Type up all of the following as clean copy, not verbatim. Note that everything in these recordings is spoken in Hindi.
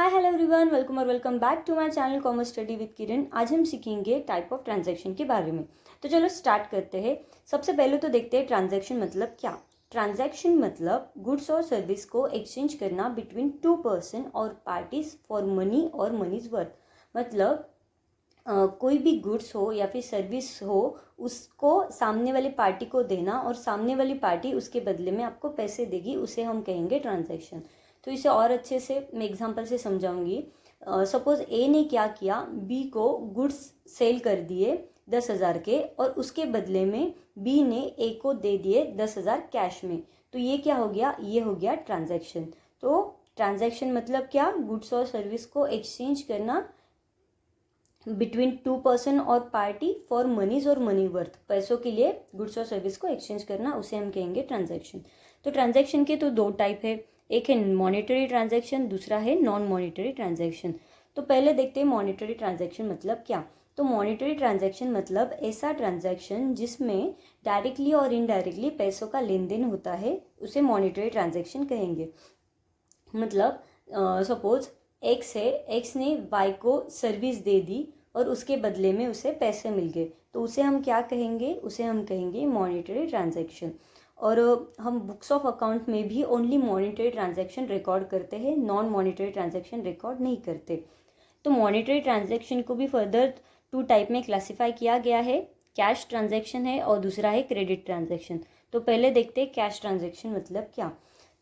हाय हेलो एवरीवन, वेलकम और welcome back to my channel commerce study with Kiran. आज हम सीखेंगे टाइप ऑफ ट्रांजैक्शन के बारे में। तो चलो स्टार्ट करते हैं। सबसे पहले तो देखते हैं ट्रांजैक्शन मतलब क्या। ट्रांजैक्शन मतलब गुड्स और सर्विस को एक्सचेंज करना बिटवीन टू पर्सन और पार्टीज फॉर मनी और मनीज वर्थ। मतलब कोई भी गुड्स हो या फिर सर्विस हो, उसको सामने वाली पार्टी को देना और सामने वाली पार्टी उसके बदले में आपको पैसे देगी, उसे हम कहेंगे ट्रांजैक्शन। तो इसे और अच्छे से मैं एग्जांपल से समझाऊंगी। सपोज ए ने क्या किया, बी को गुड्स सेल कर दिए 10,000 के और उसके बदले में बी ने ए को दे दिए 10,000 कैश में। तो ये क्या हो गया, ये हो गया ट्रांजैक्शन। तो ट्रांजैक्शन मतलब क्या, गुड्स और सर्विस को एक्सचेंज करना बिटवीन टू पर्सन और पार्टी फॉर मनीज और मनी वर्थ। पैसों के लिए गुड्स और सर्विस को एक्सचेंज करना, उसे हम कहेंगे ट्रांजैक्शन। तो ट्रांजैक्शन के तो दो टाइप है, एक है मॉनेटरी ट्रांजैक्शन, दूसरा है नॉन मॉनेटरी ट्रांजैक्शन। तो पहले देखते हैं मॉनेटरी ट्रांजैक्शन मतलब क्या। तो मॉनेटरी ट्रांजैक्शन मतलब ऐसा ट्रांजैक्शन जिसमें डायरेक्टली और इनडायरेक्टली पैसों का लेन देन होता है, उसे मॉनेटरी ट्रांजैक्शन कहेंगे। मतलब सपोज एक्स है, एक्स ने वाई को सर्विस दे दी और उसके बदले में उसे पैसे मिल गए, तो उसे हम क्या कहेंगे, उसे हम कहेंगे मॉनेटरी ट्रांजैक्शन। और हम बुक्स ऑफ अकाउंट में भी ओनली मॉनेटरी ट्रांजैक्शन रिकॉर्ड करते हैं, नॉन मॉनेटरी ट्रांजैक्शन रिकॉर्ड नहीं करते। तो मॉनेटरी ट्रांजैक्शन को भी फर्दर टू टाइप में क्लासिफाई किया गया है, कैश ट्रांजैक्शन है और दूसरा है क्रेडिट ट्रांजैक्शन। तो पहले देखते हैं कैश ट्रांजैक्शन मतलब क्या।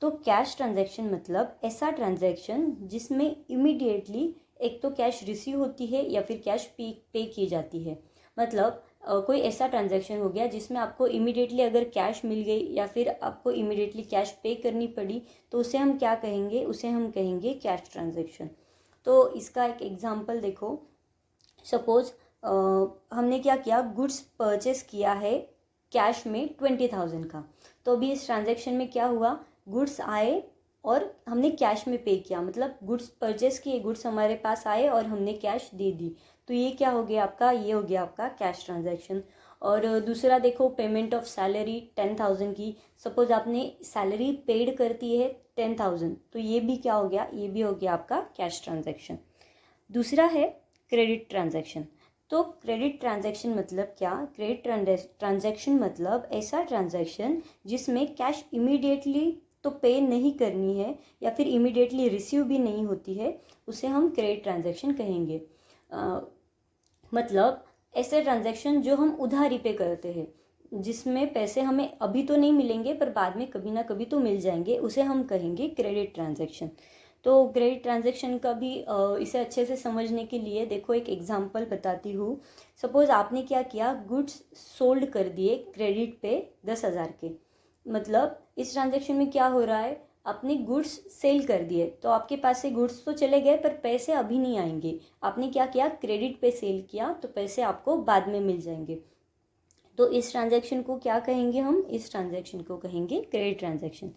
तो कैश ट्रांजैक्शन मतलब ऐसा ट्रांजैक्शन जिसमें इमीडिएटली एक तो कैश रिसीव होती है या फिर कैश पे की जाती है। मतलब कोई ऐसा ट्रांजैक्शन हो गया जिसमें आपको इमीडिएटली अगर कैश मिल गई या फिर आपको इमीडिएटली कैश पे करनी पड़ी, तो उसे हम क्या कहेंगे, उसे हम कहेंगे कैश ट्रांजैक्शन। तो इसका एक एग्जांपल देखो। सपोज हमने क्या किया, गुड्स परचेस किया है कैश में 20,000 का। तो अभी इस ट्रांजैक्शन में क्या हुआ, गुड्स आए और हमने कैश में पे किया, मतलब गुड्स परचेस किए, गुड्स हमारे पास आए और हमने कैश दे दी। तो ये क्या हो गया आपका, ये हो गया आपका कैश ट्रांजैक्शन। और दूसरा देखो, पेमेंट ऑफ सैलरी 10,000 की। सपोज आपने सैलरी पेड करती है 10,000, तो ये भी क्या हो गया, ये भी हो गया आपका कैश ट्रांजैक्शन। दूसरा है क्रेडिट ट्रांजैक्शन। तो क्रेडिट ट्रांजैक्शन मतलब क्या, क्रेडिट ट्रांजैक्शन मतलब ऐसा ट्रांजैक्शन जिसमें कैश इमीडिएटली तो पे नहीं करनी है या फिर इमीडिएटली रिसीव भी नहीं होती है, उसे हम क्रेडिट ट्रांजैक्शन कहेंगे। मतलब ऐसे ट्रांजैक्शन जो हम उधारी पे करते हैं, जिसमें पैसे हमें अभी तो नहीं मिलेंगे पर बाद में कभी ना कभी तो मिल जाएंगे, उसे हम कहेंगे क्रेडिट ट्रांजैक्शन। तो क्रेडिट ट्रांजैक्शन का भी इसे अच्छे से समझने के लिए देखो एक एग्जांपल बताती हूँ। सपोज आपने क्या किया, गुड्स सोल्ड कर दिए क्रेडिट पे 10,000 के। मतलब इस ट्रांजैक्शन में क्या हो रहा है, आपने गुड्स सेल कर दिए, तो आपके पास से गुड्स तो चले गए पर पैसे अभी नहीं आएंगे। आपने क्या किया, क्रेडिट पे सेल किया, तो पैसे आपको बाद में मिल जाएंगे। तो इस ट्रांजैक्शन को क्या कहेंगे हम, इस ट्रांजैक्शन को कहेंगे क्रेडिट ट्रांजैक्शन।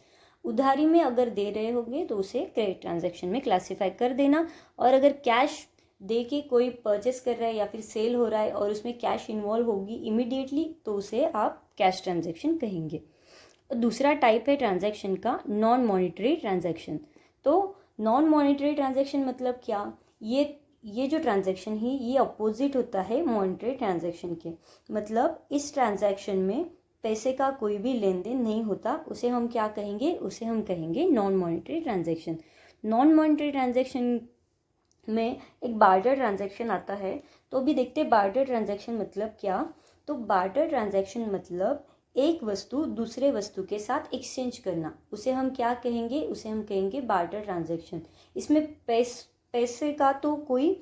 उधारी में अगर दे रहे होंगे तो उसे क्रेडिट ट्रांजैक्शन में क्लासिफाई कर देना। और अगर कैश दे के कोई परचेस कर रहा है या फिर सेल हो रहा है और उसमें कैश इन्वॉल्व होगी इमीडिएटली, तो उसे आप कैश ट्रांजैक्शन कहेंगे। दूसरा टाइप है ट्रांजैक्शन का नॉन मॉनिटरी ट्रांजैक्शन। तो नॉन मॉनिटरी ट्रांजैक्शन मतलब क्या, ये जो ट्रांजैक्शन है ये अपोजिट होता है मॉनिटरी ट्रांजैक्शन के। मतलब इस ट्रांजैक्शन में पैसे का कोई भी लेन देन नहीं होता, उसे हम क्या कहेंगे, उसे हम कहेंगे non monetary transaction. Non monetary transaction में एक बार्टर ट्रांजैक्शन आता है। तो अभी देखते हैं बार्टर ट्रांजैक्शन मतलब क्या। तो बार्टर ट्रांजैक्शन मतलब एक वस्तु दूसरे वस्तु के साथ एक्सचेंज करना, उसे हम क्या कहेंगे, उसे हम कहेंगे बार्टर ट्रांजैक्शन। इसमें पैसे का तो कोई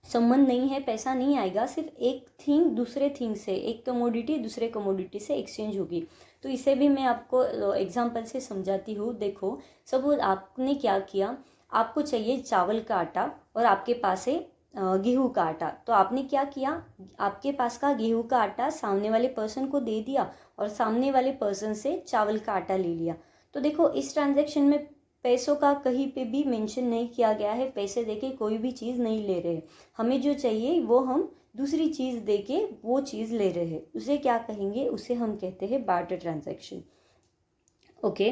संबंध नहीं है, पैसा नहीं आएगा, सिर्फ एक थिंग दूसरे थिंग से, एक कमोडिटी दूसरे कमोडिटी से एक्सचेंज होगी। तो इसे भी मैं आपको एग्जांपल से समझाती हूँ। देखो सपोज आपने क्या किया, आपको चाहिए चावल का आटा और आपके पास है गेहूं का आटा। तो आपने क्या किया, आपके पास का गेहूं का आटा सामने वाले पर्सन को दे दिया और सामने वाले पर्सन से चावल का आटा ले लिया। तो देखो इस ट्रांजैक्शन में पैसों का कहीं पे भी मेंशन नहीं किया गया है, पैसे देके कोई भी चीज़ नहीं ले रहे। हमें जो चाहिए वो हम दूसरी चीज़ देके वो चीज़ ले रहे हैं, उसे क्या कहेंगे, उसे हम कहते हैं बार्टर ट्रांजैक्शन। ओके।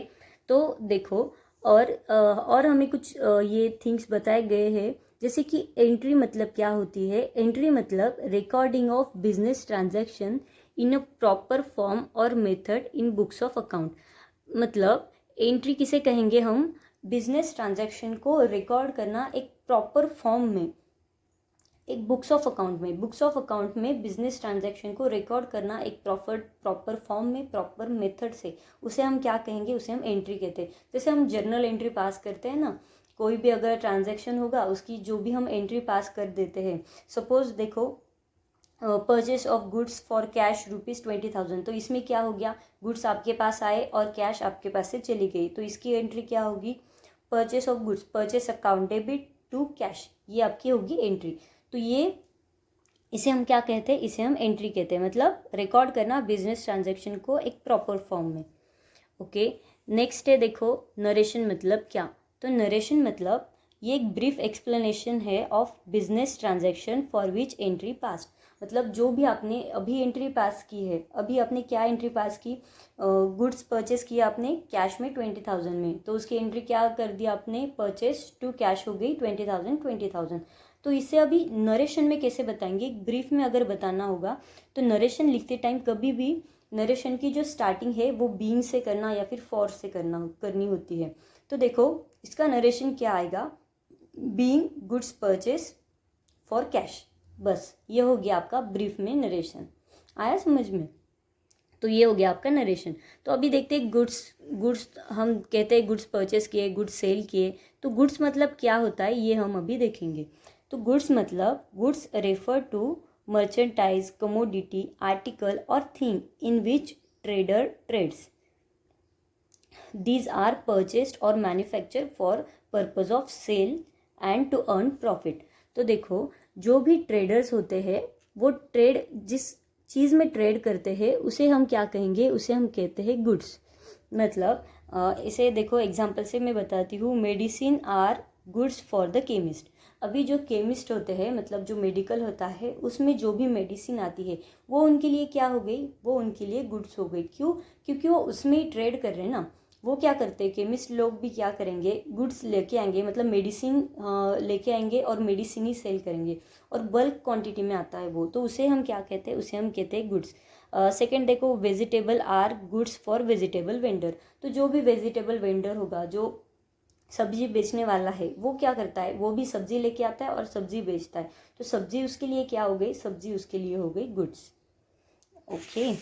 तो देखो और हमें कुछ ये थिंग्स बताए गए हैं, जैसे कि एंट्री मतलब क्या होती है। एंट्री मतलब recording of business transaction in a proper form और method in books of account. मतलब एंट्री किसे कहेंगे हम, बिजनेस ट्रांजैक्शन को रिकॉर्ड करना एक प्रॉपर फॉर्म में, एक बुक्स ऑफ अकाउंट में बिजनेस ट्रांजैक्शन को रिकॉर्ड करना एक प्रॉपर फॉर्म में, प्रॉपर मेथड से, उसे हम क्या कहेंगे, उसे हम एंट्री कहते हैं। जैसे हम जर्नल एंट्री पास करते हैं ना, कोई भी अगर ट्रांजैक्शन होगा उसकी जो भी हम एंट्री पास कर देते हैं। सपोज देखो, purchase of goods for cash ₹20,000, तो इसमें क्या हो गया, गुड्स आपके पास आए और कैश आपके पास से चली गई, तो इसकी एंट्री क्या होगी, purchase of goods, purchase account debit to cash, ये आपकी होगी एंट्री। तो ये, इसे हम क्या कहते हैं, इसे हम एंट्री कहते हैं, मतलब रिकॉर्ड करना बिजनेस ट्रांजैक्शन को एक प्रॉपर फॉर्म में। ओके, नेक्स्ट है देखो, नरेशन मतलब क्या। तो नरेशन मतलब ये एक ब्रीफ एक्सप्लेनेशन है of business transaction for which entry पास। मतलब जो भी आपने अभी एंट्री पास की है, अभी आपने क्या एंट्री पास की, गुड्स परचेस किया आपने कैश में 20,000 में, तो उसकी एंट्री क्या कर दिया आपने, परचेस टू कैश हो गई 20,000। तो इसे अभी नरेशन में कैसे बताएंगे, ब्रीफ में अगर बताना होगा तो नरेशन लिखते टाइम कभी भी नरेशन की जो स्टार्टिंग है वो बीइंग से करना या फिर फॉर से करनी होती है। तो देखो इसका नरेशन क्या आएगा, being goods purchase for cash, बस ये हो गया आपका ब्रीफ में नरेशन। आया समझ में, तो ये हो गया आपका नरेशन। तो अभी देखते हैं गुड्स, हम कहते हैं गुड्स परचेस किए, गुड्स सेल किए, तो गुड्स मतलब क्या होता है ये हम अभी देखेंगे। तो गुड्स मतलब goods refer to merchandise, commodity, article और thing in which trader trades. These are purchased और manufacture for purpose of sale and to earn profit. तो देखो जो भी ट्रेडर्स होते हैं वो ट्रेड, जिस चीज़ में ट्रेड करते हैं उसे हम क्या कहेंगे, उसे हम कहते हैं गुड्स। मतलब इसे देखो एग्जांपल से मैं बताती हूँ, medicine are goods for the chemist. अभी जो केमिस्ट होते हैं, मतलब जो मेडिकल होता है उसमें जो भी मेडिसिन आती है वो उनके लिए क्या हो गई, वो उनके लिए गुड्स हो गई। क्यों, क्योंकि वो उसमें ही ट्रेड कर रहे हैं ना। वो क्या करते हैं, केमिस्ट लोग भी क्या करेंगे, गुड्स लेके आएंगे, मतलब मेडिसिन लेके आएंगे और मेडिसिन ही सेल करेंगे, और बल्क क्वांटिटी में आता है वो, तो उसे हम क्या कहते हैं, उसे हम कहते हैं गुड्स। सेकेंड देखो, vegetable are goods for vegetable vendor. तो जो भी वेजिटेबल वेंडर होगा, जो सब्जी बेचने वाला है, वो क्या करता है, वो भी सब्जी लेके आता है और सब्जी बेचता है, तो सब्जी उसके लिए क्या हो गई, सब्जी उसके लिए हो गई गुड्स। ओके,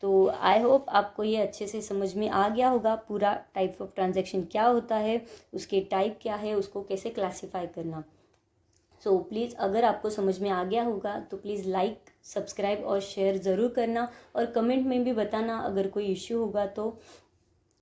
तो आई होप आपको ये अच्छे से समझ में आ गया होगा पूरा टाइप ऑफ ट्रांजैक्शन क्या होता है, उसके टाइप क्या है, उसको कैसे क्लासीफाई करना। सो प्लीज़ अगर आपको समझ में आ गया होगा तो प्लीज़ लाइक, सब्सक्राइब और शेयर ज़रूर करना, और कमेंट में भी बताना अगर कोई इश्यू होगा तो।